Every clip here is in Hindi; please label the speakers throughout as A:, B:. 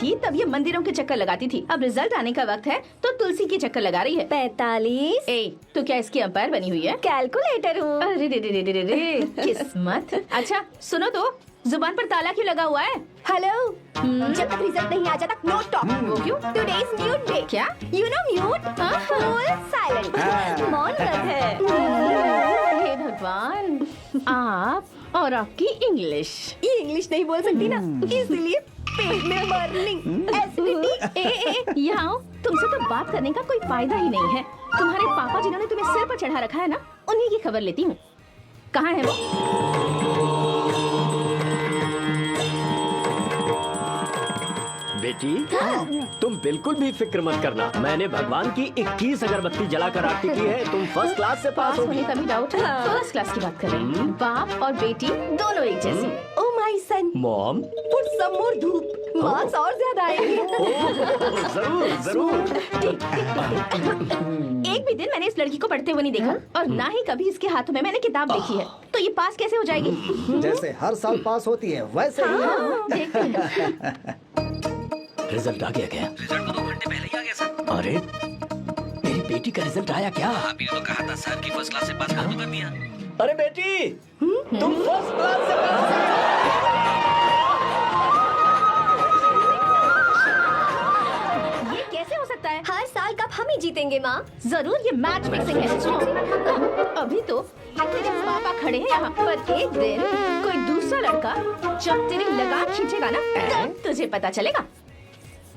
A: थी तब ये मंदिरों के चक्कर लगाती थी। अब रिजल्ट आने का वक्त है तो तुलसी के चक्कर लगा रही है।
B: 45।
A: तो क्या इसकी अंपायर बनी हुई है?
B: कैलकुलेटर हूँ।
A: अरे रे रे रे रे रे किस्मत। अच्छा सुनो तो, जुबान पर ताला क्यों लगा हुआ है?
B: हेलो, जब तक रिजल्ट नहीं आ जाता नो टॉक।
A: वो क्यों?
B: Today is mute day.
A: क्या?
B: You know mute, full silent, मौन व्रत है।
A: हे भगवान, आप और आपकी इंग्लिश।
B: ये इंग्लिश नहीं बोल सकती ना, इसलिए पेट में बर्निंग, एसिडिटी।
A: यहाँ आओ, तुमसे तो बात करने का कोई फायदा ही नहीं है। तुम्हारे पापा जिन्होंने तुम्हें सिर पर चढ़ा रखा है ना, उन्हीं की खबर लेती हूँ। कहाँ है वो?
C: बेटी, तुम बिल्कुल भी फिक्र मत करना। मैंने भगवान की 21 अगरबत्ती जलाकर आरती की है। तुम फर्स्ट क्लास से पास होगी।
A: होने का भी डाउट है। फर्स्ट क्लास की बात कर रहे हैं। बाप और बेटी दोनों एक जैसे।
B: Oh my son,
C: mom,
B: put some more dhoop, marks और ज्यादा आएंगे।
C: जरूर जरूर।
A: एक भी दिन मैंने इस लड़की को पढ़ते हुए नहीं देखा और ना ही कभी इसके हाथों में मैंने किताब देखी है। तो ये पास कैसे हो जाएगी?
D: जैसे हर साल पास होती है वैसे ही।
A: देखते हैं।
C: रिजल्ट आ गया क्या?
E: रिजल्ट तो 2 घंटे पहले ही आ गया सर।
C: अरे, मेरी बेटी का रिजल्ट आया क्या?
E: अभी तो कहा था सर कि फर्स्ट क्लास से पास कर दिया।
C: अरे बेटी, तुम फर्स्ट क्लास से पास।
A: ये कैसे हो सकता है?
B: हर साल कप हम ही जीतेंगे माँ।
A: जरूर ये मैच फिक्सिंग है। अभी तो पापा खड़े हैं यहाँ पर। एक दिन कोई दूसरा लड़का जब तेरी लगाम खींचेगा ना, तब तुझे पता चलेगा।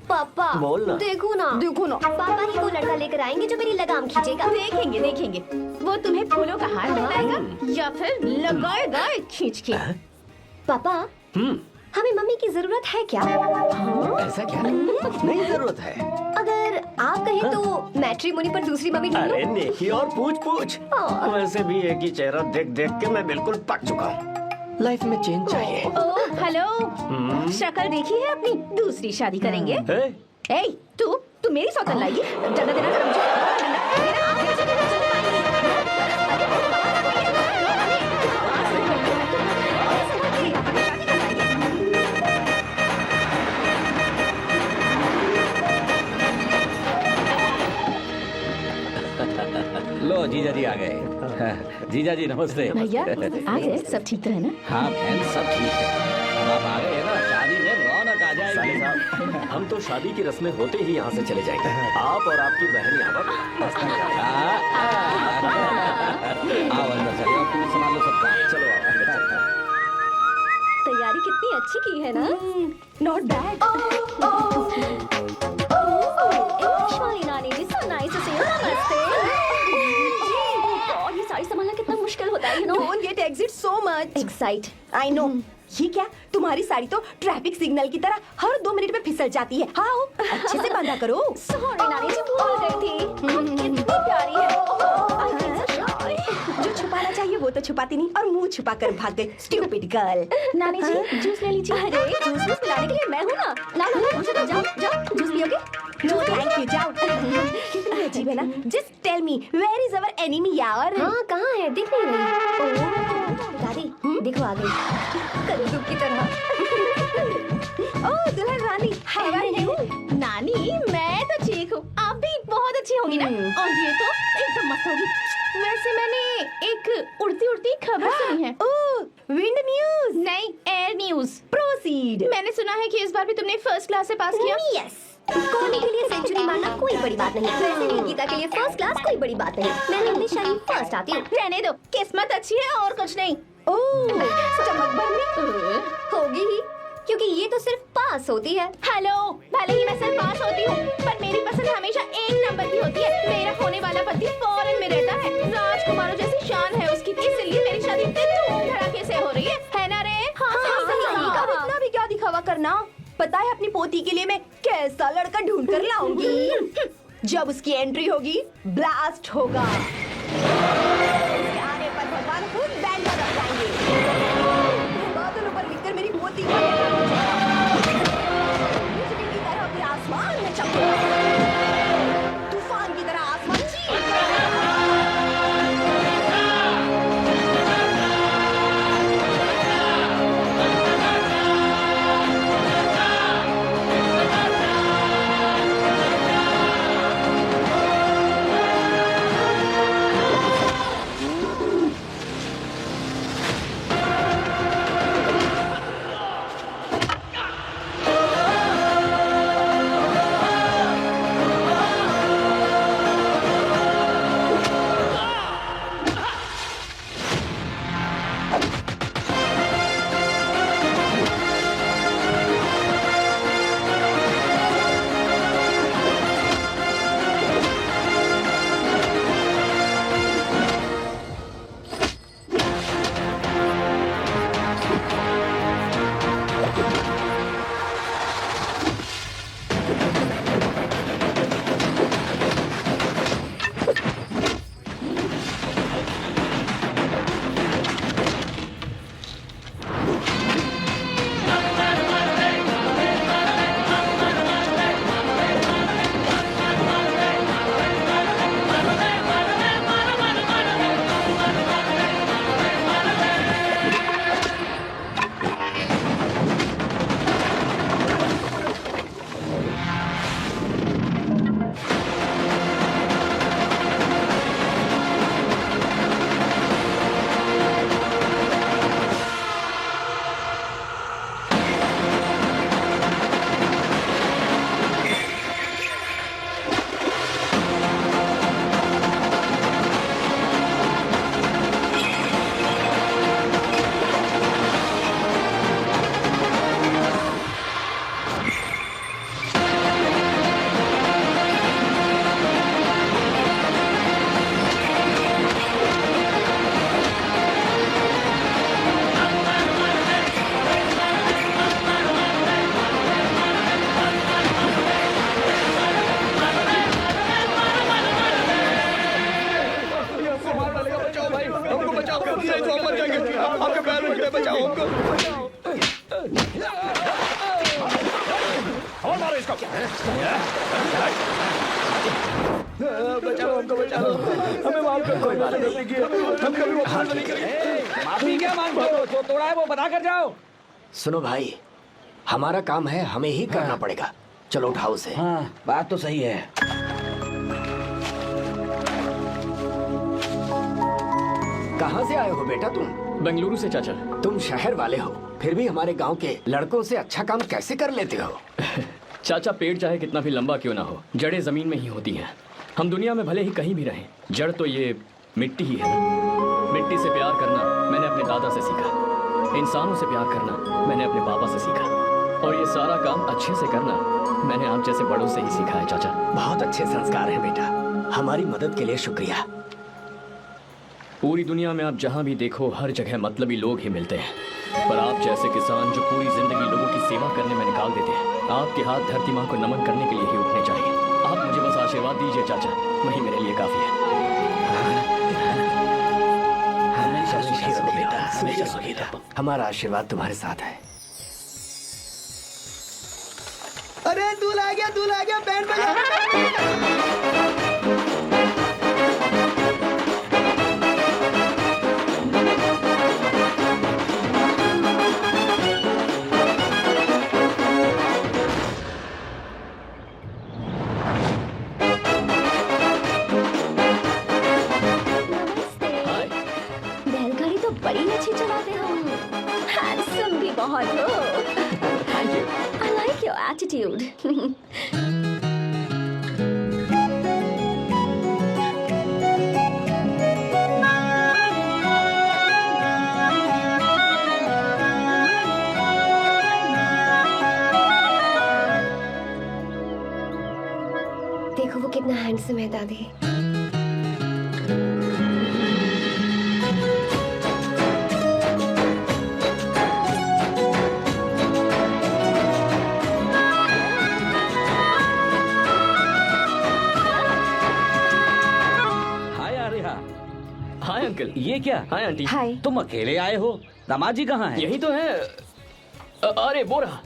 B: पापा
C: बोलना।
B: देखो ना पापा ही वो लड़का लेकर आएंगे जो मेरी लगाम खींचेगा।
A: देखेंगे देखेंगे, वो तुम्हें फूलों का हार पहनाएगा या फिर लगाएगा खींच के।
B: पापा, हमें मम्मी की जरूरत है क्या?
C: ऐसा क्या? नहीं जरूरत है।
B: अगर आप कहें तो मैट्रिमोनी पर दूसरी मम्मी ढूंढ
C: अरे
B: लो।
C: नेकी और पूछ। वैसे भी एक ही चेहरा देख देख के मैं बिल्कुल पक चुका हूँ। लाइफ में चेंज चाहिए।
A: ओह हेलो, शक्ल देखी है अपनी? दूसरी शादी करेंगे।
C: हे?
A: ए, तू मेरी सौतन लाएगी? डंडा देना कर मुझे। डंडा मेरा आप कैसे चल
F: लो जीजा जी आ गए। जीजा जी नमस्ते।
A: भैया आ गए? सब ठीक तो है ना?
F: हाँ बहन सब ठीक है। अब आप आ गए हैं ना, शादी में रौनक आ जाएगी।
C: साले साहब, हम तो शादी की रस्में होते ही यहाँ से चले जाएंगे। आप और आपकी बहन यहाँ पर
F: आओ अंदर चलिए और तुम संभाल लो सबका।
C: चलो आप अंदर चलते हैं।
B: तैयारी कितनी अच्छी की है ना? Not bad. वाली नानी जी, so nice to see you. नमस्ते। और ये साड़ी संभालना कितना मुश्किल होता है, you know?
G: Don't get excited so much.
B: Excite.
G: I know. ये क्या? तुम्हारी साड़ी तो ट्रैफिक सिग्नल की तरह हर 2 मिनट में फिसल जाती है। हाँ, अच्छे से बांधा करो।
B: Sorry नानी जी, भूल गई थी। कितनी प्यारी है। I feel so shy.
G: जो छुपाना चाहिए वो तो छुपाती नहीं और मुंह छुपा कर भाग गई। Stupid girl.
A: नानी जी जूस ले लीजिए।
B: अरे जूस वूस पिलाने के लिए मैं हूँ ना। ना मुझे तो जाओ जूस पियोगे?
G: No, thank you. जाओ। कितनी अजीब है ना? Just tell me, where is our enemy यार?
B: हाँ कहाँ है? दिख नहीं रही। दादी देखो आ गई कद्दू की तरह।
G: ओह दुल्हन रानी, how are you?
A: नानी मैं तो ठीक हूँ, आप भी बहुत अच्छी होंगी ना। और ये तो एकदम मस्त होगी। वैसे मैंने एक उड़ती उड़ती खबर सुनी है।
G: ओह, wind news.
A: नहीं, एयर न्यूज।
G: Proceed.
A: मैंने सुना है कि इस बार भी तुमने फर्स्ट क्लास से पास किया।
B: यस। कोहली के लिए सेंचुरी मारना कोई बड़ी बात नहीं। वैसे भी गीता के लिए फर्स्ट क्लास कोई बड़ी बात नहीं। मैं हमेशा ही फर्स्ट आती हूँ।
A: रहने दो, किस्मत अच्छी है और कुछ नहीं।
G: ओह, स्टमक बर्निंग
B: होगी ही, क्योंकि ये तो सिर्फ पास होती है।
A: हेलो, भले ही मैं सिर्फ पास होती हूँ, पर मेरी पसंद हमेशा 1 नंबर की होती है। मेरा होने वाला पति फॉरेन में रहता है, राजकुमारों जैसी शान है उसकी, इसलिए मेरी शादी इतने धूम धड़ाके से हो रही है ना रे? हाँ,
B: सही कहा।
G: अब इतना भी क्या दिखावा करना? पता है अपनी पोती के लिए मैं कैसा लड़का ढूंढ कर लाऊंगी। जब उसकी एंट्री होगी, ब्लास्ट होगा। उसके आने पर भगवान खुद बैंड बजा जाएंगे। बादलों पर लिखकर मेरी पोती का बिजली की तरह भी आसमान में चमकेगा, तूफान की तरह आसमान चीखेगा।
F: हमको बचा लो, हमें माफ कर, कोई बात नहीं, हम कभी वापस नहीं करेंगे। माफी क्या मांगते हो? जो तोड़ा है वो बता कर जाओ।
C: सुनो भाई, हमारा काम है, हमें ही करना पड़ेगा। चलो उठाओ उसे।
F: हाँ, बात तो सही है।
C: कहाँ से आए हो बेटा तुम?
H: बेंगलुरु से चाचा।
C: तुम शहर वाले हो, फिर भी हमारे गांव के लड़कों से अच्छा काम कैसे कर लेते हो?
H: चाचा, पेड़ चाहे कितना भी लंबा क्यों ना हो, जड़ें जमीन में ही होती हैं। हम दुनिया में भले ही कहीं भी रहें, जड़ तो ये मिट्टी ही है ना। मिट्टी से प्यार करना मैंने अपने दादा से सीखा, इंसानों से प्यार करना मैंने अपने पापा से सीखा, और ये सारा काम अच्छे से करना मैंने आप जैसे बड़ों से ही सीखा है चाचा।
C: बहुत अच्छे संस्कार हैं बेटा, हमारी मदद के लिए शुक्रिया।
H: पूरी दुनिया में आप जहाँ भी देखो, हर जगह मतलबी लोग ही मिलते हैं, पर आप जैसे किसान जो पूरी जिंदगी लोगों की सेवा करने में निकाल देते हैं, आपके हाथ धरती माँ को नमन करने के लिए ही उठने चाहिए। आप मुझे बस आशीर्वाद दीजिए चाचा, वही मेरे लिए काफी है।
C: हमेशा सुखी रहो बेटा, हमेशा सुखी रहो। हमारा आशीर्वाद तुम्हारे साथ है।
D: अरे दूल्हा आ गया, बैंड बजा।
H: हाय।
B: बैलगाड़ी तो बड़ी अच्छी चलाते हो, हैंडसम भी बहुत हो।
H: Thank you.
B: I like your attitude. देखो वो कितना हैंडसम है दादी।
F: हाय आर्या।
H: Hi uncle.
F: ये क्या?
H: Hi aunty.
G: हाय।
F: तुम अकेले आए हो? दामाद जी कहाँ है?
H: यही तो है। अरे वो रहा।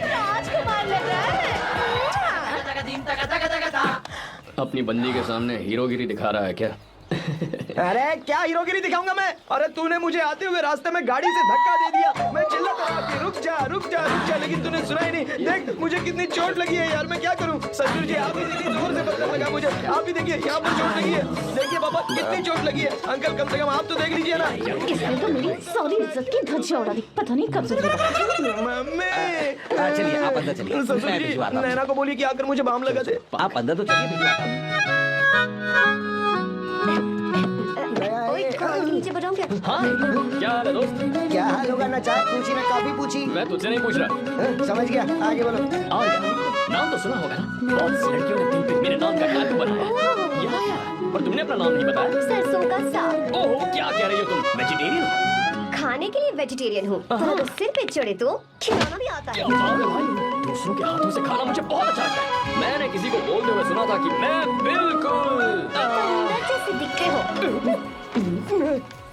A: राजकुमार लग रहा है।
H: अपनी बंदी के सामने हीरोगिरी दिखा रहा है क्या?
D: अरे क्या हीरोगिरी दिखाऊंगा मैं? अरे तूने मुझे आते हुए रास्ते में गाड़ी से धक्का दे दिया, मैं चिल्लाता रहा कि रुक जा रुक जा रुक जा, लेकिन तूने सुना ही नहीं। देख मुझे कितनी चोट लगी है यार, मैं क्या करूं? ससुर जी आप ही देखिए, जोर से पत्थर लगा मुझे, आप ही देखिए यहाँ पर चोट लगी है। देखिए पापा कितनी चोट लगी है। अंकल कम से कम आप तो देख लीजिए ना।
A: इसने तो मेरी सारी इज्जत की धज्जियां उड़ा दी, पता नहीं कब सुधरेगा।
D: मम्मी
F: चलिए आप अंदर चलिए,
D: ससुर
F: मैं
D: जी
F: भिजवाता हूँ।
D: नैना को बोलिए कि आकर मुझे बाम लगा दे।
F: आप अंदर तो चलिए, भिजवाता हूँ।
B: ओए, नीचे बताऊं क्या?
H: हाँ, क्या हाल है दोस्त?
D: क्या हाल होगा ना, चाय पूछी ना कॉफी पूछी।
H: मैं तुझसे नहीं पूछ रहा।
D: समझ गया, आगे बोलो।
H: आ गया। नाम तो सुना होगा ना? बहुत सी लड़कियों ने दिल पे मेरे नाम का टैटू बनाया है। यहाँ आया, पर तुमने अपना नाम नहीं बताया।
B: सरसों का साग।
H: ओहो, क्या कह रही हो तुम? वेजिटेरियन हो?
B: खाने के लिए वेजिटेरियन हूँ, पर तो सिर पे चढ़े तो खिलाना भी आता
H: क्या
B: है।
H: बात है भाई, दूसरों के हाथों से खाना मुझे बहुत अच्छा लगता है। मैंने किसी को बोलते हुए सुना था कि मैं बिल्कुल
B: अंदर जैसे दिखते हो।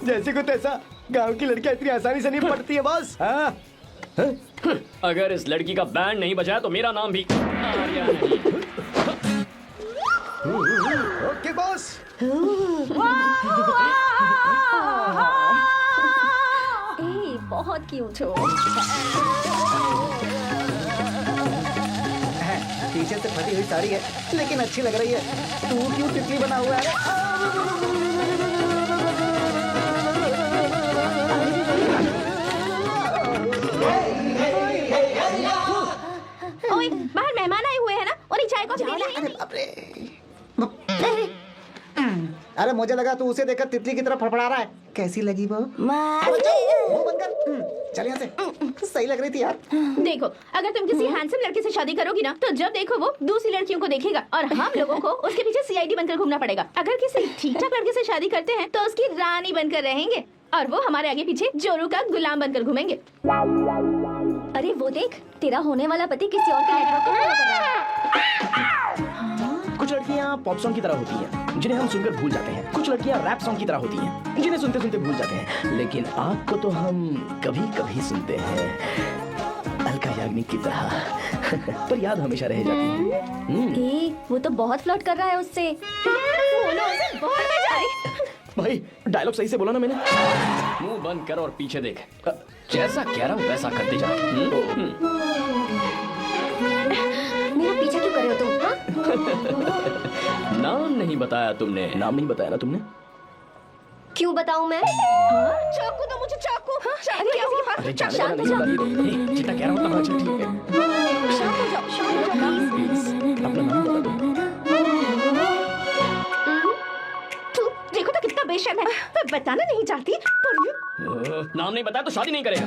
D: जैसे को तैसा, गांव की लड़कियां इतनी आसानी से नहीं पटती है बॉस। हाँ
H: अगर इस लड़की का बैंड नहीं बजाया तो मेरा नाम भी आर्या नहीं।
D: Okay boss.
B: ए, बहुत क्यूट हो।
D: पीछे से फटी हुई साड़ी है लेकिन अच्छी लग रही है। तू क्यों तितली बना हुआ है?
A: ओए, बाहर मेहमान आए हुए हैं ना, उन्हें चाय कॉफी दे
D: अरे
A: ला।
D: बाप रे। अरे मुझे लगा तू उसे देखकर तितली की तरफ फड़फड़ा रहा है। कैसी लगी वो? मुंह बंद कर। चल यहाँ से। सही लग रही थी यार।
A: देखो, अगर तुम किसी हैंडसम लड़के से शादी करोगी ना, तो जब देखो वो दूसरी लड़कियों को देखेगा और हम लोगों को उसके पीछे सीआईडी बनकर घूमना पड़ेगा। अगर किसी ठीक ठाक लड़के से शादी करते हैं तो उसकी रानी बनकर रहेंगे और वो हमारे आगे पीछे जोरू का गुलाम बनकर घूमेंगे।
B: अरे वो देख, तेरा होने वाला पति किसी और के नेटवर्क को फॉलो कर रहा है।
D: कुछ लड़कियाँ पॉप सॉन्ग की तरह होती हैं जिन्हें हम सुनकर भूल जाते हैं। कुछ लड़कियाँ रैप सॉन्ग की तरह होती हैं जिन्हें सुनते सुनते भूल जाते हैं। लेकिन आपको तो हम कभी कभी सुनते हैं अलका याग्निक की तरह पर याद हमेशा रह जाती है।
B: ए, वो तो बहुत फ्लर्ट कर रहा है उससे।
A: वो ना उसे बहुत मजा आई।
D: भाई डायलॉग सही से बोला ना मैंने।
H: मुंह बंद कर और पीछे देख। जैसा कह रहा हूँ वैसा करते जा।
B: मेरा पीछा क्यों कर रहे हो तुम? हाँ?
H: नाम नहीं बताया तुमने।
D: नाम नहीं बताया ना तुमने?
B: क्यों बताऊं मैं?
A: चाकू दो मुझे, चाकू। चाकू क्या उसके पास?
D: अरे जाने
B: शांत हो
D: वाला
B: जाओ।
D: नहीं बता। जितना कह रहा हूँ अच्छा ठीक है।
B: शांत हो जाओ, शांत हो जाओ प्लीज।
D: अपना नाम बता दो।
A: तू देखो तो कितना बेशर्म है। मैं बताना नहीं चाहती पर ये
H: नाम नहीं बताया तो शादी नहीं करेगा।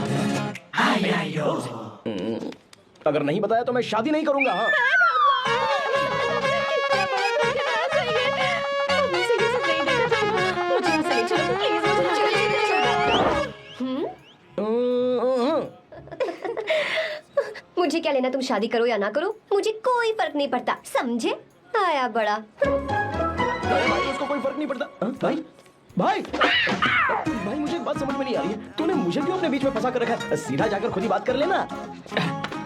D: अगर नहीं बताया तो मैं शादी नहीं करूंगा। हाँ
B: मुझे क्या लेना तुम शादी करो या ना करो, मुझे कोई फर्क नहीं पड़ता, समझे? आया बड़ा।
D: भाई उसको कोई फर्क नहीं पड़ता। हाँ? भाई भाई भाई मुझे एक बात समझ में नहीं आ रही है। तूने मुझे क्यों अपने बीच में फंसा कर रखा है? सीधा जाकर खुद ही बात कर लेना।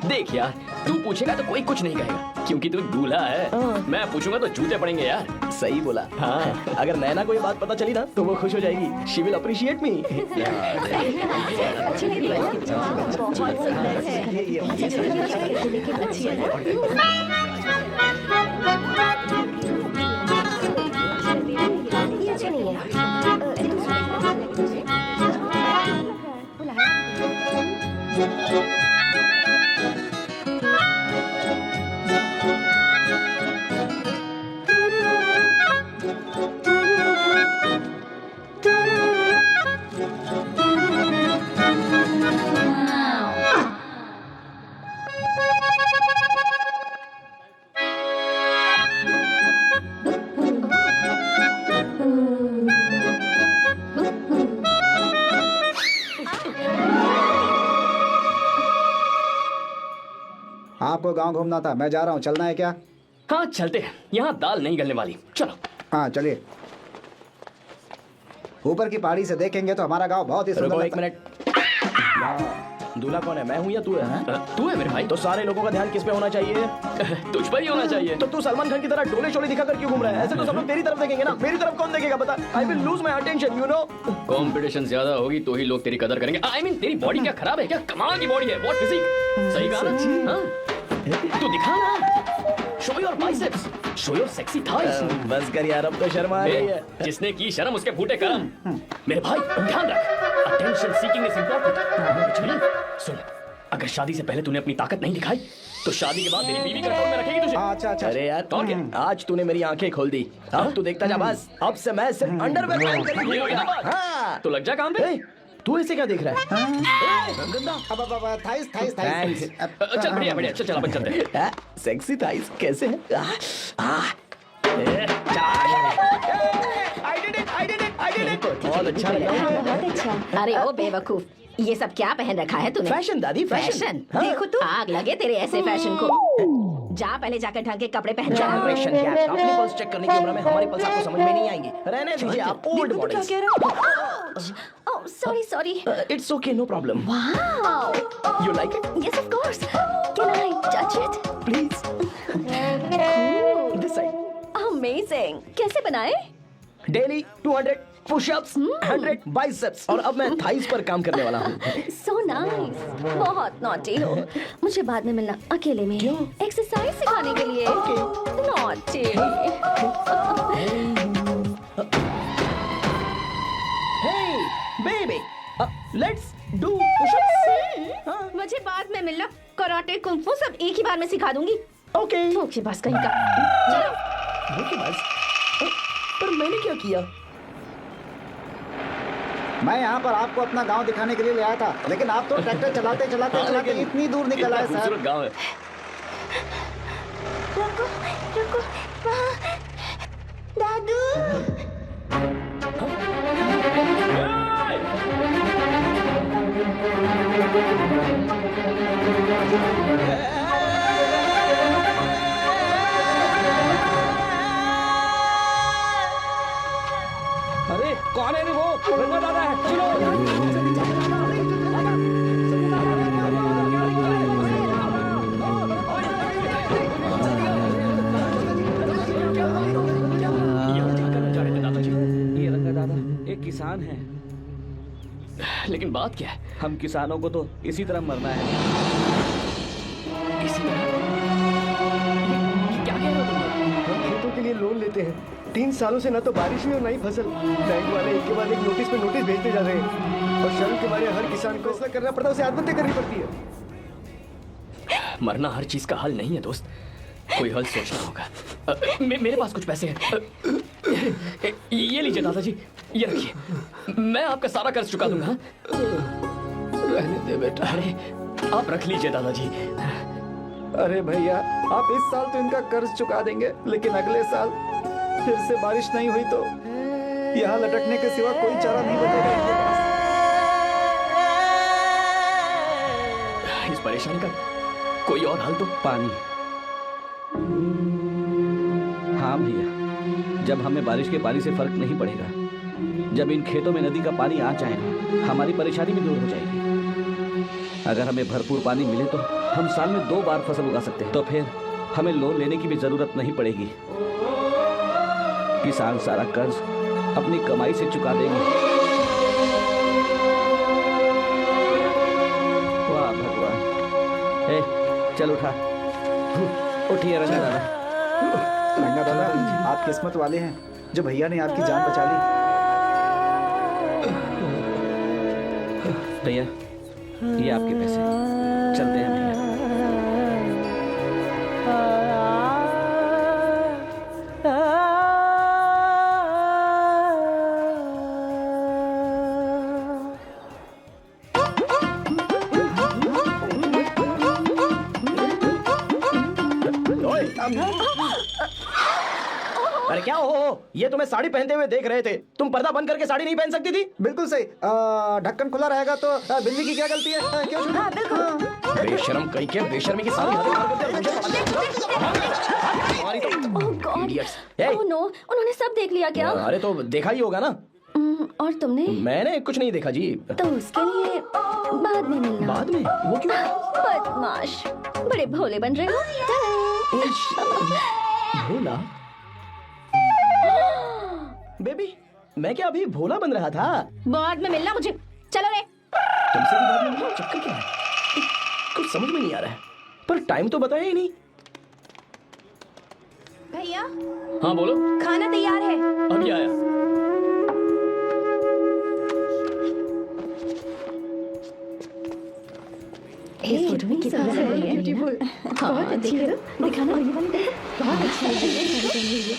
H: देख यार, तू पूछेगा तो कोई कुछ नहीं कहेगा क्योंकि तू दूल्हा है। मैं पूछूंगा तो जूते पड़ेंगे यार।
D: सही बोला। हाँ अगर नैना को ये बात पता चली ना तो वो खुश हो जाएगी। शी विल अप्रिशिएट मी।
B: ये अच्छा नहीं है।
F: आपको गांव घूमना था, मैं जा रहा हूँ, चलना है क्या?
H: हाँ चलते हैं, यहाँ दाल नहीं गलने वाली। चलो।
F: हाँ चलिए। ऊपर की पहाड़ी से देखेंगे तो हमारा गांव बहुत ही सुंदर
D: रुको एक
F: लगता है।
D: मिनट। दूल्हा कौन है? मैं हूँ या तू है?
H: तू है मेरे भाई।
D: तो सारे लोगों का ध्यान किस पे होना चाहिए?
H: तुझ पर ही होना चाहिए।
D: तो तू सलमान खान की तरह डोले शोले दिखाकर क्यों घूम रहा है? ऐसे तो सब लोग तेरी तरफ देखेंगे ना। मेरी तरफ कौन देखेगा बता? I will lose my attention, you know.
H: Competition ज्यादा होगी तो ही लोग तेरी कदर करेंगे। आई मीन तेरी बॉडी क्या खराब है क्या? कमाल की बॉडी है। What physique. सही कहा ना? हाँ? तू दिखा ना। Show your biceps, show your sexy thighs.
D: बस कर यार, अब तो शर्म आ रही है।
H: जिसने की शर्म उसके फूटे करम। मेरे भाई ध्यान रख, अटेंशन सीकिंग इज इंपॉर्टेंट। सुन, अगर शादी से पहले तूने अपनी ताकत नहीं दिखाई तो शादी के बाद तेरी बीवी कंट्रोल में रखेगी तुझे।
F: हाँ, अच्छा अच्छा।
D: अरे यार
H: और क्या?
D: आज तूने मेरी आंखें खोल दी। अब तू देखता जा बस। अब से मैं सिर्फ अंडरवेयर पहन कर ही
H: ये हुई ना
D: घूमूंगा।
H: बात?
D: हाँ।
H: तो लग जा काम पे।
D: ए, तू ऐसे क्या देख रहा है? गंदा।
F: अब थाइस थाइस
D: Thanks.
F: थाइस।
H: चल बढ़िया बढ़िया, चल अपन चलते हैं।
D: सेक्सी थाइस कैसे है? बहुत अच्छा लगा।
B: बहुत अच्छा।
G: अरे ओ बेवकूफ, ये सब क्या पहन रखा है तूने?
D: फैशन दादी, फैशन।
G: फैशन।
D: हाँ।
G: देखो तू, आग लगे तेरे ऐसे फैशन को। जा पहले जाकर ढंग के कपड़े पहन के आ।
D: Generation gap. अपने पल्स चेक करने की उम्र में हमारे पल्स आपको समझ में नहीं आएंगे। रहने दीजिए, आप old models.
B: Oh sorry sorry.
D: It's okay, no problem.
B: Wow.
D: You like it?
B: Yes of course. Can I touch it?
D: Please. This side.
B: Amazing. कैसे बनाए?
D: डेली 200 पुशअप्स, 100 बाइसेप्स और अब मैं थाइस पर काम करने वाला हूँ।
B: So nice. बहुत नॉटी हो। मुझे बाद में मिलना अकेले में।
D: क्यों?
B: एक्सरसाइज सिखाने के लिए। Naughty.
D: Hey, baby, let's do push-ups.
A: मुझे बाद में मिलना। कराटे कुंफू सब एक ही बार में सिखा दूंगी।
D: Okay.
A: धोखेबाज कहीं का। चलो।
D: धोखेबाज? पर मैंने क्या किया?
F: मैं यहाँ पर आपको अपना गांव दिखाने के लिए ले आया था, लेकिन आप तो ट्रैक्टर चलाते चलाते चलाते इतनी दूर निकल आए सर।
H: खूबसूरत गांव है।
B: रुको रुको वहाँ। दादू।
H: लेकिन बात क्या है?
F: हम किसानों को तो इसी तरह मरना है।
H: इसी तरह ये क्या कह रहे हो तुम?
I: हम खेतों के लिए लोन लेते हैं। 3 सालों से ना तो बारिश हुई और ना ही फसल। बैंक वाले एक के बाद एक नोटिस पे नोटिस भेजते जा रहे हैं और शर्म के मारे हर किसान को फैसला करना पड़ता है, उसे आत्महत्या करनी पड़ती है।
H: मरना हर चीज का हल नहीं है दोस्त, कोई हल सोचना होगा। मेरे पास कुछ पैसे हैं। ये लीजिए दादाजी, ये रखिए, मैं आपका सारा कर्ज चुका दूंगा।
I: रहने दे बेटा।
H: अरे आप रख लीजिए दादाजी।
F: अरे भैया, आप इस साल तो इनका कर्ज चुका देंगे, लेकिन अगले साल फिर से बारिश नहीं हुई तो यहाँ लटकने के सिवा कोई चारा नहीं बचेगा इनके पास।
H: इस परेशानी का कोई और हल तो?
F: पानी। हाँ भैया, जब हमें बारिश के पानी से फर्क नहीं पड़ेगा, जब इन खेतों में नदी का पानी आ जाएगा, हमारी परेशानी भी दूर हो जाएगी। अगर हमें भरपूर पानी मिले तो हम साल में 2 बार फसल उगा सकते हैं, तो फिर हमें लोन लेने की भी जरूरत नहीं पड़ेगी। किसान सारा कर्ज अपनी कमाई से चुका देंगे। वाह भगवान। ए, चल उठा, उठिए रंगा दादा।
D: रंगा दादा, आप किस्मत वाले हैं जो भैया ने आपकी जान बचा ली।
F: भैया, ये आपके पैसे, चलते हैं भैया।
D: अरे क्या हो, ये तुम्हें साड़ी पहनते हुए देख रहे थे, तुम पर्दा बंद करके साड़ी नहीं पहन सकती थी? बिल्कुल सही। ढक्कन खुला रहेगा तो बिल्ली की क्या गलती है? क्यों छूटा?
H: बेशरम कहीं के बेशर्मी की सारी
B: ओह गॉड, ओह नो, उन्होंने सब देख लिया क्या?
D: अरे तो देखा ही होगा ना।
B: और तुमने?
D: मैंने कुछ नहीं देखा जी।
B: तो उसके लिए बाद में मिलना।
D: बाद में? वो क्यों?
B: बदमाश, बड़े भोले बन रहे हो।
D: भोला? बेबी, मैं क्या अभी भोला बन रहा था?
A: बाद में मिलना मुझे। चलो रे।
D: तुमसे भी बाद में मिलना? चक्कर क्या है? कुछ समझ में नहीं आ रहा है, पर टाइम तो बताया ही नहीं।
A: भैया,
H: हाँ बोलो।
A: खाना तैयार है।
H: अभी आया।
B: इस फोटो में कितना ब्यूटीफुल, बहुत अच्छी है। दिखाना, ये वाली देखो, बहुत अच्छी है।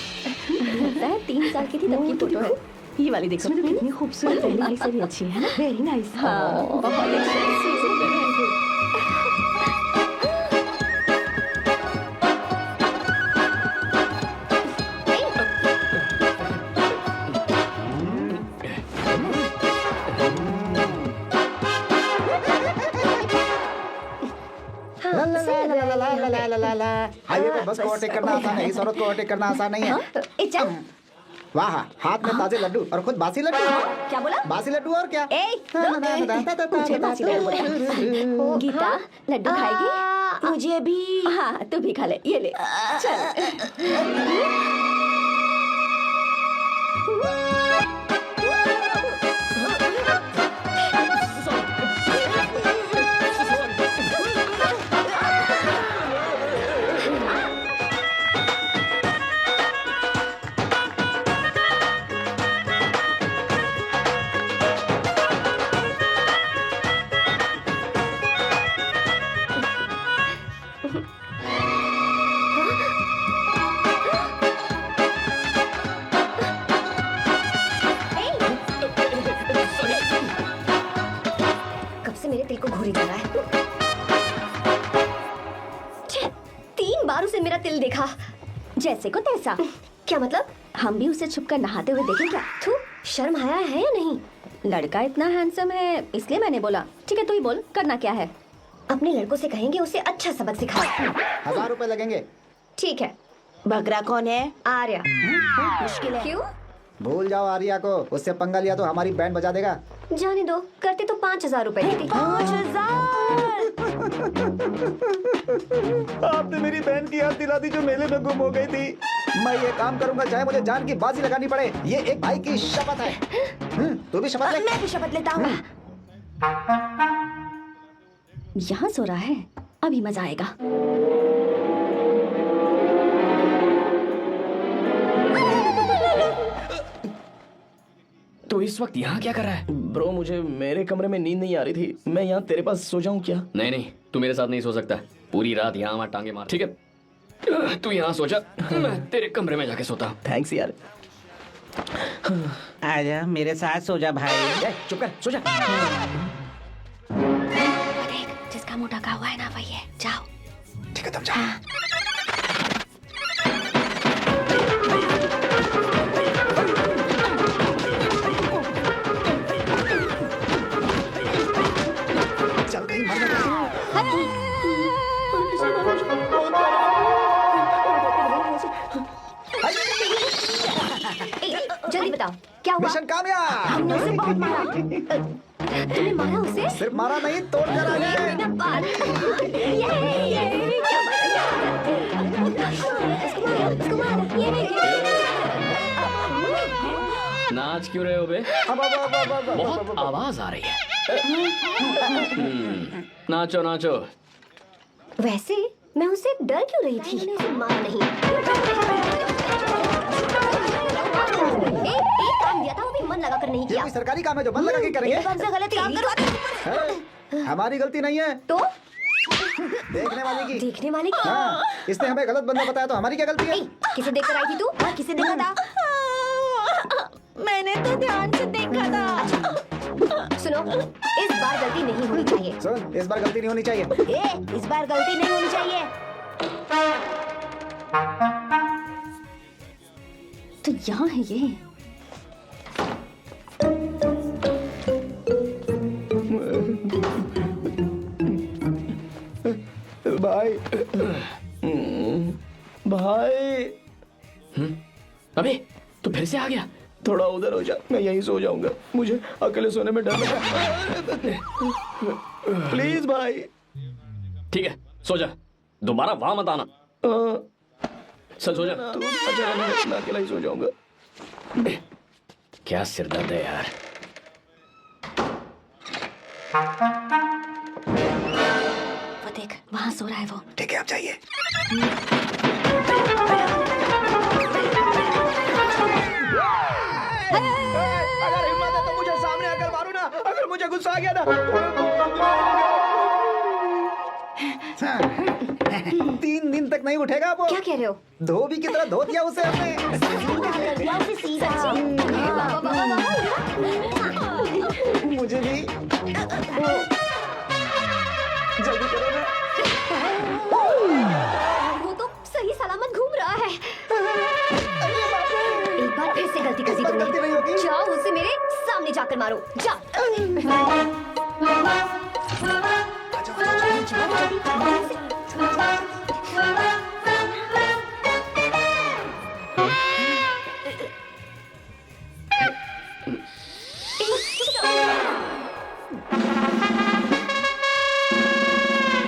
B: 3 साल की थी तब की फोटो है।
A: ये वाली देखो, कितनी खूबसूरत है। ये से भी अच्छी है ना? Very nice.
B: हाँ, बहुत अच्छी।
D: हाईवे पे बस को ओवरटेक करना आसान है, इस औरत को ओवरटेक करना आसान नहीं है। वाह, हाथ में ताजे लड्डू और खुद बासी लड्डू।
B: क्या बोला?
D: बासी लड्डू और क्या?
B: मुझे बासी लड्डू बोला। गीता, लड्डू खाएगी?
A: मुझे भी।
B: हाँ, तू भी खा ले, ये ले। चल। मेरे दिल को घूरी जा रहा है। 3 बार उसे मेरा तिल देखा, जैसे को तैसा। क्या मतलब? हम भी उसे छुपकर नहाते हुए देखें क्या? थू, शर्म आया है या नहीं? लड़का इतना हैंडसम है इसलिए मैंने बोला। ठीक है, तू ही बोल, करना क्या है? अपने लड़कों से कहेंगे उसे अच्छा सबक सिखाओ।
D: 1000 रुपए लगेंगे।
B: ठीक है।
A: बकरा कौन है?
B: आर्या। मुश्किल है। क्यों?
D: भूल जाओ आर्या को, उससे पंगा लिया तो हमारी बैंड बजा देगा।
B: जाने दो, करते तो 5000 रुपए देती।
A: 5000।
D: आपने मेरी बहन की याद दिला दी जो मेले में गुम हो गई थी। मैं ये काम करूंगा चाहे मुझे जान की बाजी लगानी पड़े। ये एक भाई की शपथ है। तू भी शपथ ले।
A: मैं भी शपथ लेता हूँ।
B: यहाँ सो रहा है, अभी मजा आएगा।
H: तो इस वक्त यहाँ क्या कर रहा है?
D: ब्रो मुझे मेरे कमरे में नींद नहीं आ रही थी, मैं यहाँ तेरे पास सो जाऊँ क्या?
H: नहीं नहीं, तू मेरे साथ नहीं सो सकता। पूरी रात यहाँ वहाँ टांगे मार, ठीक है? तू यहाँ सो जा, मैं तेरे कमरे में जाके सोता हूँ।
D: थैंक्स यार।
J: आजा मेरे साथ सो जा भाई।
D: चुप कर, सो जा।
B: देख, जिसका मुंह ढका हुआ है ना वही है। जाओ।
D: ठीक है, तब जा। चल कहीं मर ना
B: जल्दी बताओ क्या हुआ?
D: मिशन कामयाब।
B: हमने उसे बहुत मारा। तूने मारा उसे?
D: सिर्फ मारा नहीं, तोड़ कर आ गए।
B: मेरा बाल। क्या मारा? उसको मारो।
H: नाच क्यों रहे हो बे? बहुत आवाज आ रही है। नाचो नाचो।
B: वैसे मैं उससे डर क्यों रही थी? मैंने उसे मारा नहीं। एक काम दिया था, वो भी मन लगा कर नहीं
D: ये
B: किया।
D: कोई सरकारी काम है जो मन लगा के करेंगे?
B: एकदम से गलत काम करो।
D: हमारी गलती नहीं है,
B: तो
D: देखने वाले की।
B: देखने वाले की?
D: हाँ, इसने हमें गलत बंदा बताया तो हमारी क्या गलती है?
B: किसे देख कर आई थी तू? हाँ, किसे देखा था?
A: मैंने तो ध्यान से देखा था।
B: सुनो, इस बार गलती नहीं होनी चाहिए।
D: सुन, इस बार गलती नहीं होनी चाहिए।
B: इस बार गलती नहीं होनी चाहिए। तो यहाँ है ये।
D: भाई, भाई।
H: अबे तू फिर से आ गया?
D: थोड़ा उधर हो जा, मैं यहीं सो जाऊंगा। मुझे अकेले सोने में डर लगता है। प्लीज भाई।
H: ठीक है, सो जा, दोबारा वहां मत आना। चल सो जा।
D: तू अच्छा, मैं अकेला ही सो जाऊंगा।
H: क्या सिरदर्द है यार।
B: वो देख, वहाँ सो रहा है वो।
D: ठीक है, आप जाइए। अगर हिम्मत है तो मुझे सामने आकर मारो ना। अगर मुझे गुस्सा आ गया ना। 3 दिन तक नहीं उठेगा वो।
B: क्या कह रहे हो?
D: धोबी की तरह धो दिया उसे हमने। मुझे भी जल्दी करो ना।
B: वो तो सही सलामत घूम रहा है। एक बार फिर से गलती कर दी
D: गलती नहीं होगी।
B: तुमने। जाओ उसे मेरे सामने जाकर मारो। जाओ।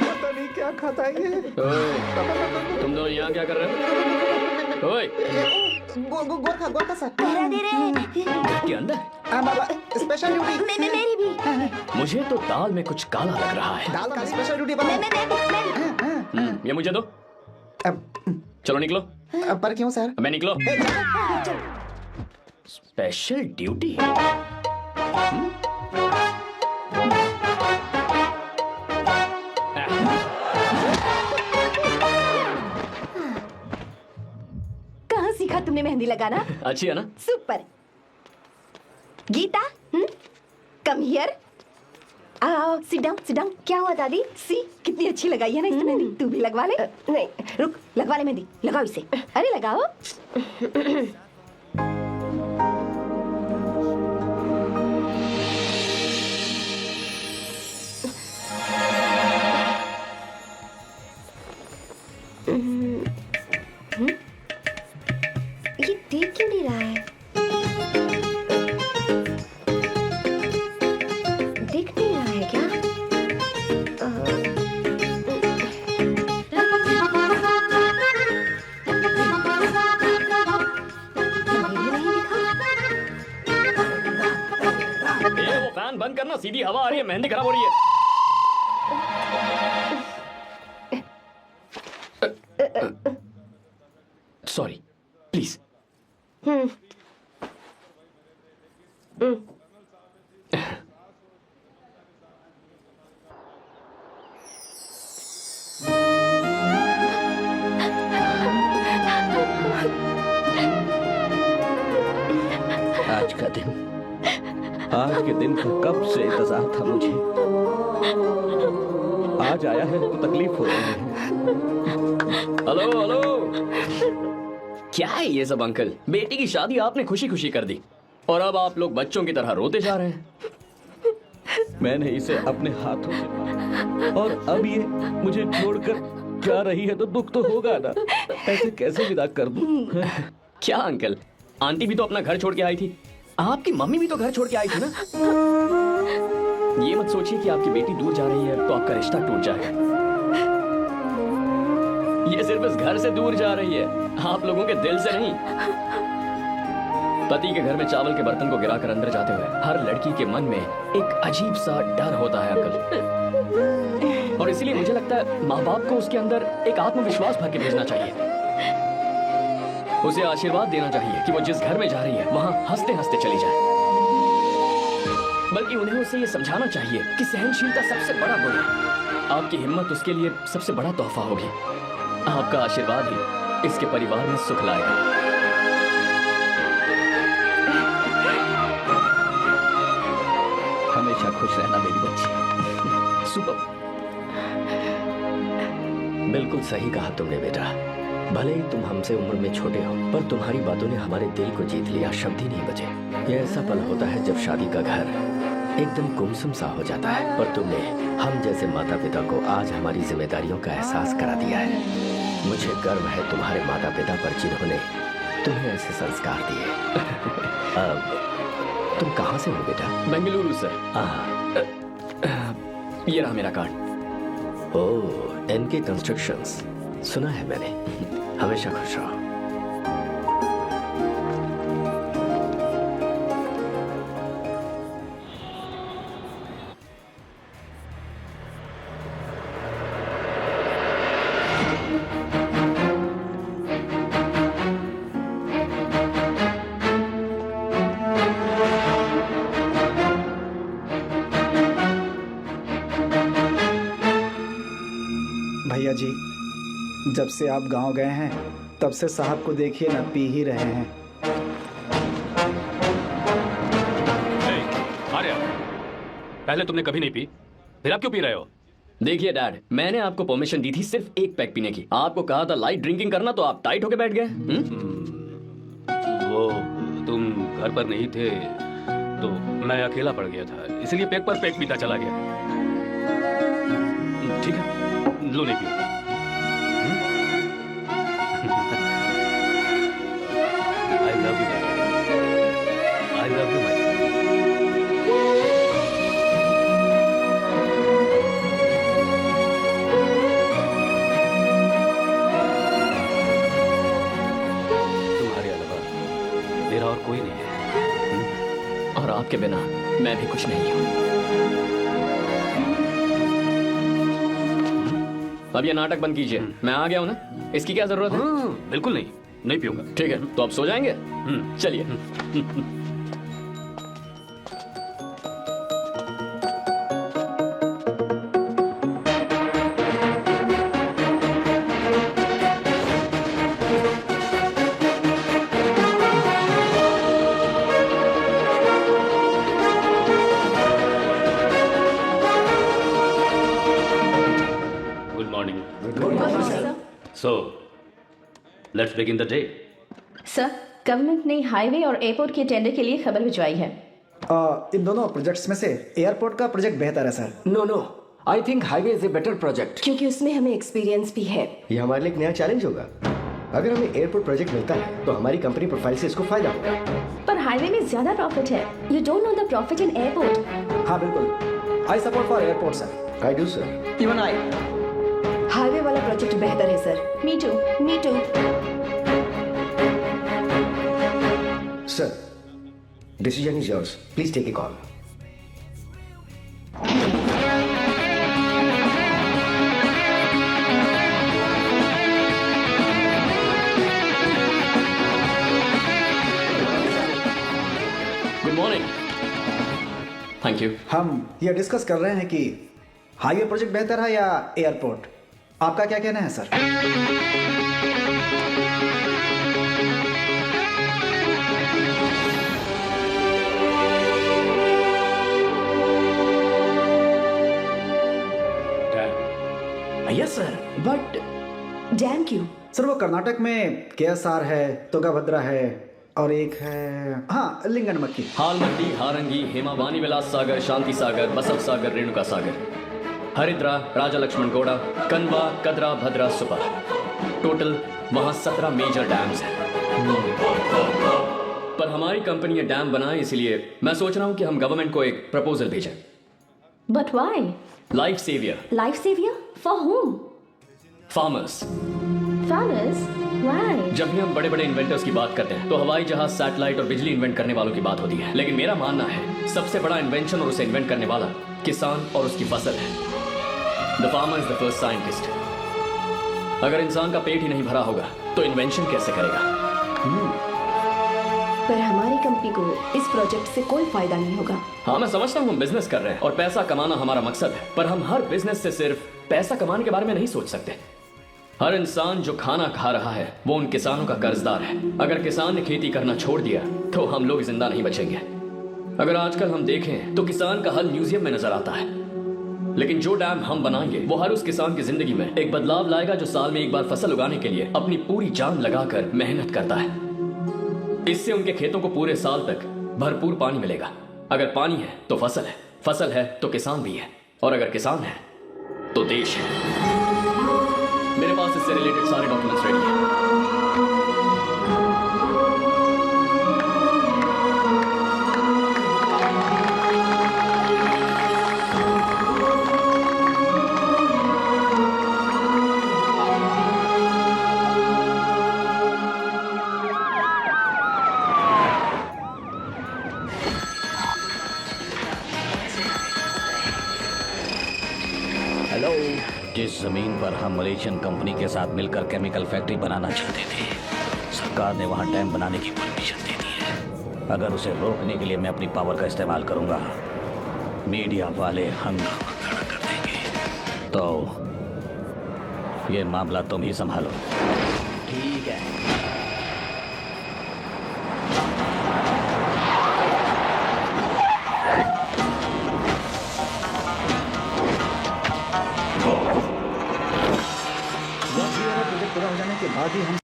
D: पता नहीं क्या खाता है ये।
H: तुम दोनों यहाँ क्या कर रहे हो? ओए,
D: गोरखा सर।
H: के अंदर?
D: बाबा, स्पेशल ड्यूटी।
B: मेरी भी।
H: मुझे तो दाल में कुछ काला लग रहा है।
D: दाल का स्पेशल ड्यूटी बना।
H: ये मुझे दो। चलो निकलो।
D: पर क्यों सर?
H: मैं निकलो। Special duty?
G: कहाँ सीखा तुमने मेहंदी लगाना?
H: अच्छी है ना?
G: सुपर। Gita, come here. आओ, सिट डाउन।
B: क्या हुआ दादी?
G: सी कितनी अच्छी लगाई है ना इसने मेहंदी। तू भी लगवा ले।
B: नहीं,
G: रुक, लगवा ले मेहंदी। लगाओ इसे। अरे लगाओ।
B: ये देख क्यों नहीं रहा है? देख नहीं रहा है क्या?
H: वो फैन बंद करना, सीधी हवा हवा आ रही है, मेहंदी खराब हो रही है। Sorry, please.
F: आज के दिन को कब से इंतजार था मुझे। आज आया है तो तकलीफ हो रही है।
H: हेलो हेलो, क्या है ये सब अंकल? बेटी की शादी आपने खुशी खुशी कर दी और अब आप लोग बच्चों की तरह रोते जा रहे हैं।
F: मैंने इसे अपने हाथों से पाला और अब ये मुझे छोड़कर जा रही है तो दुख तो होगा ना। ऐसे कैसे विदा कर दूं?
H: क्या अंकल, आंटी भी तो अपना घर छोड़ के आई थी, आपकी मम्मी भी तो घर छोड़ के आई थी ना। ये मत सोचिए कि आपकी बेटी दूर जा रही है तो आपका रिश्ता टूट जाएगा। ये सिर्फ इस घर से दूर जा रही है, आप लोगों के दिल से नहीं। पति के घर में चावल के बर्तन को गिराकर अंदर जाते हुए हर लड़की के मन में एक अजीब सा डर होता है अंकल, और इसीलिए मुझे लगता है माँ बाप को उसके अंदर एक आत्मविश्वास भर के भेजना चाहिए। उसे आशीर्वाद देना चाहिए कि वो जिस घर में जा रही है वहां हंसते हंसते चली जाए, बल्कि उन्हें उसे ये समझाना चाहिए कि सहनशीलता सबसे बड़ा गुण है। आपकी हिम्मत उसके लिए सबसे बड़ा तोहफा होगी। आपका आशीर्वाद ही इसके परिवार में सुख लाएगा।
F: हमेशा खुश रहना मेरी बच्ची।
H: सुपर।
C: बिल्कुल सही कहा तुमने बेटा। भले ही तुम हमसे उम्र में छोटे हो, पर तुम्हारी बातों ने हमारे दिल को जीत लिया, शब्द ही नहीं बचे। यह ऐसा पल होता है जब शादी का घर एकदम गुमसुम सा हो जाता है, पर तुमने हम जैसे माता पिता को आज हमारी जिम्मेदारियों का एहसास करा दिया है। मुझे गर्व है तुम्हारे माता पिता पर जिन्होंने तुम्हें ऐसे संस्कार दिए। अब तुम कहाँ से हो बेटा?
H: बेंगलुरु सर। ये रहा मेरा कार्ड।
C: ओह, एनके कंस्ट्रक्शंस, सुना है मैंने। हमेशा खुश रहो।
K: भैया जी, जब से आप गांव गए हैं तब से साहब को देखिए ना, पी ही रहे हैं।
H: अरे पहले तुमने कभी नहीं पी, फिर आप क्यों पी रहे हो? देखिए डैड, मैंने आपको परमिशन दी थी सिर्फ एक पैक पीने की। आपको कहा था लाइट ड्रिंकिंग करना, तो आप टाइट होके बैठ गए।
L: वो तुम घर पर नहीं थे तो मैं अकेला पड़ गया था, इसलिए पैक पर पैक पीता चला गया। ठीक है, लो नहीं पियो। I love you, I love you, my तुम्हारे अलावा मेरा और कोई नहीं है।
H: और आपके बिना मैं भी कुछ नहीं हूँ। अब ये नाटक बंद कीजिए, मैं आ गया हूँ ना, इसकी क्या जरूरत है?
L: बिल्कुल नहीं, नहीं पीऊंगा।
H: ठीक है, तो आप सो जाएंगे? चलिए।
L: So, let's begin the day.
A: Sir, government ने हाईवे और एयरपोर्ट के टेंडर के लिए खबर भिजवाई है।
K: इन दोनों प्रोजेक्ट्स में से एयरपोर्ट का प्रोजेक्ट बेहतर है sir.
C: No, I think highway is a better project,
G: क्योंकि उसमें हमें एक्सपीरियंस भी है।
I: ये हमारे लिए एक नया चैलेंज होगा। अगर हमें एयरपोर्ट प्रोजेक्ट मिलता है तो हमारी कंपनी प्रोफाइल से इसको फायदा होगा।
A: पर हाईवे में ज्यादा प्रॉफिट है।
B: You don't know the profit in airport.
K: हाँ बिल्कुल, I support for airport sir.
I: I do sir.
G: Even I. Highway वाला प्रोजेक्ट बेहतर है sir.
A: Me too, me too.
I: Sir, decision is yours, please take a call.
H: Thank you.
K: हम ये डिस्कस कर रहे हैं कि हाईवे प्रोजेक्ट बेहतर है या एयरपोर्ट। आपका क्या कहना है sir?
C: Yes sir, but
G: dam क्यों?
K: सर वो कर्नाटक में केएसआर है, तुंगभद्रा है और एक है हाँ लिंगनमक्की।
H: हालमंडी, हारंगी, हेमावानी विलास सागर, शांति सागर, बसव सागर, रेणुका सागर, हरिद्रा, राजा लक्ष्मण गौड़ा, कनवा, कदरा, भद्रा, सुपा। टोटल वहाँ 17 मेजर डैम्स हैं। पर हमारी कंपनी ये डैम बनाए, इसलिए मैं सोच रहा हूँ कि हम गवर्नमेंट को एक प्रपोजल भेजें।
B: But why?
H: Life saviour.
B: Life saviour for whom?
H: Farmers.
B: Farmers? Why?
H: जब भी हम बड़े बड़े इन्वेंटर्स की बात करते हैं तो हवाई जहाज, सैटेलाइट और बिजली इन्वेंट करने वालों की बात होती है, लेकिन मेरा मानना है सबसे बड़ा इन्वेंशन और उसे इन्वेंट करने वाला किसान और उसकी फसल है। The farmer is the first scientist. अगर इंसान का पेट ही नहीं भरा होगा तो इन्वेंशन कैसे करेगा?
G: पर हमारी कंपनी को इस प्रोजेक्ट से कोई फायदा नहीं होगा।
H: हाँ, मैं समझता हूँ हम बिजनेस कर रहे हैं और पैसा कमाना हमारा मकसद है, पर हम हर बिजनेस से सिर्फ पैसा कमाने के बारे में नहीं सोच सकते। हर इंसान जो खाना खा रहा है वो उन किसानों का कर्जदार है। अगर किसान ने खेती करना छोड़ दिया तो हम लोग जिंदा नहीं बचेंगे। अगर आजकल हम देखें तो किसान का हल म्यूजियम में नजर आता है, लेकिन जो डैम हम बनाएंगे वो हर उस किसान की जिंदगी में एक बदलाव लाएगा जो साल में एक बार फसल उगाने के लिए अपनी पूरी जान लगाकर मेहनत करता है। इससे उनके खेतों को पूरे साल तक भरपूर पानी मिलेगा। अगर पानी है तो फसल है, फसल है तो किसान भी है, और अगर किसान है तो देश है। मेरे पास इससे रिलेटेड सारे डॉक्यूमेंट्स रेडी हैं।
F: जिस जमीन पर हम मलेशियन कंपनी के साथ मिलकर केमिकल फैक्ट्री बनाना चाहते थे, सरकार ने वहां डैम बनाने की परमिशन दे दी है। अगर उसे रोकने के लिए मैं अपनी पावर का इस्तेमाल करूंगा, मीडिया वाले हंगामा खड़ा कर देंगे। तो ये मामला तुम ही संभालो।
C: ठीक है।
K: प्रोजेक्ट पूरा हो जाने के बाद ही हम